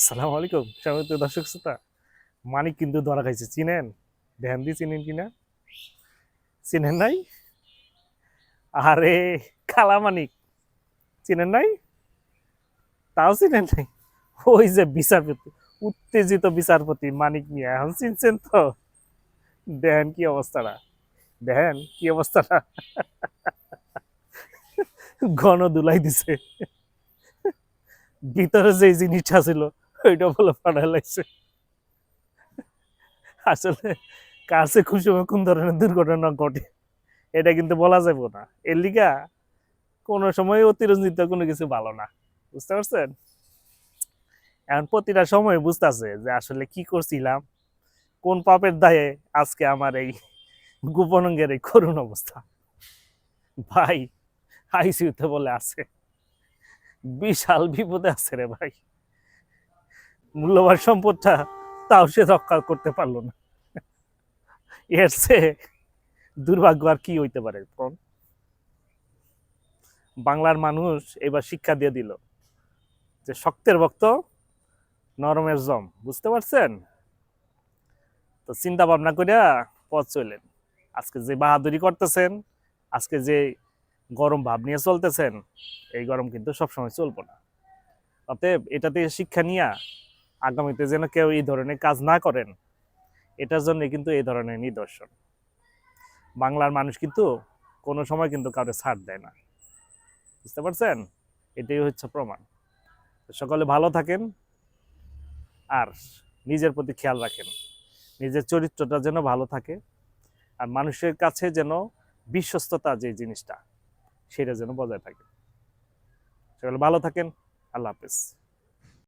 আসসালামু আলাইকুম সম্মানিত দর্শক শ্রোতা। মানিক কিন্তু ধরা খাইছে, চিনেন? ধ্যান দিয়ে চিনেন কিনা, চিনেন নাই? আরে কালা মানিক চিনেন নাই? তাও চিনেন নাই? ওই যে বিচারপতি, উত্তেজিত বিচারপতি মানিক মিয়া, এখন চিনছেন তো? দেখেন কি অবস্থাটা, দেখেন কি অবস্থাটা, ঘন দুলাই দিছে, ভিতরে যে জিনিসটা ছিল ওইটা বলে ফাটাই লাগছে। আসলে কার সে খুব সময় কোন ধরনের দুর্ঘটনা ঘটে এটা কিন্তু বলা যাবে না। এর লিগা কোনো সময় অতিরঞ্জিত কোনো কিছু ভালো না, বুঝতে পারছেন? এখন প্রতিটা সময় বুঝতেছে যে আসলে কি করছিলাম, কোন পাপের দায়ে আজকে আমার এই গোপন অঙ্গের এই করুণ অবস্থা। ভাই আইসিউতে বলে আছে, বিশাল বিপদে আছে রে ভাই। মূল্যবান সম্পদটা তাও সে রক্ষা করতে পারলো না। এর চেয়ে দুর্ভাগ্য আর কি হইতে পারে কোন? বাংলার মানুষ এবার শিক্ষা দিয়ে দিল যে শক্তের ভক্ত নরমের জম, বুঝতে পারছেন? তো চিন্তা ভাবনা করিয়া পথ চলেন। আজকে যে বাহাদুরি করতেছেন, আজকে যে গরম ভাব নিয়ে চলতেছেন, এই গরম কিন্তু সবসময় চলবো না। অতএব এটাতে শিক্ষা নিয়ে আগামীতে যেন কেউ এই ধরনের কাজ না করেন, এটার জন্য কিন্তু এই ধরনের নিদর্শন। বাংলার মানুষ কিন্তু কোনো সময় কিন্তু কাউকে ছাড় দেয় না, বুঝতে পারছেন? এটাই হচ্ছে প্রমাণ। সকলে ভালো থাকেন আর নিজের প্রতি খেয়াল রাখেন, নিজের চরিত্রটা যেন ভালো থাকে, আর মানুষের কাছে যেন বিশ্বস্ততা যে জিনিসটা সেটা যেন বজায় থাকে। সকলে ভালো থাকেন। আল্লাহ হাফেজ।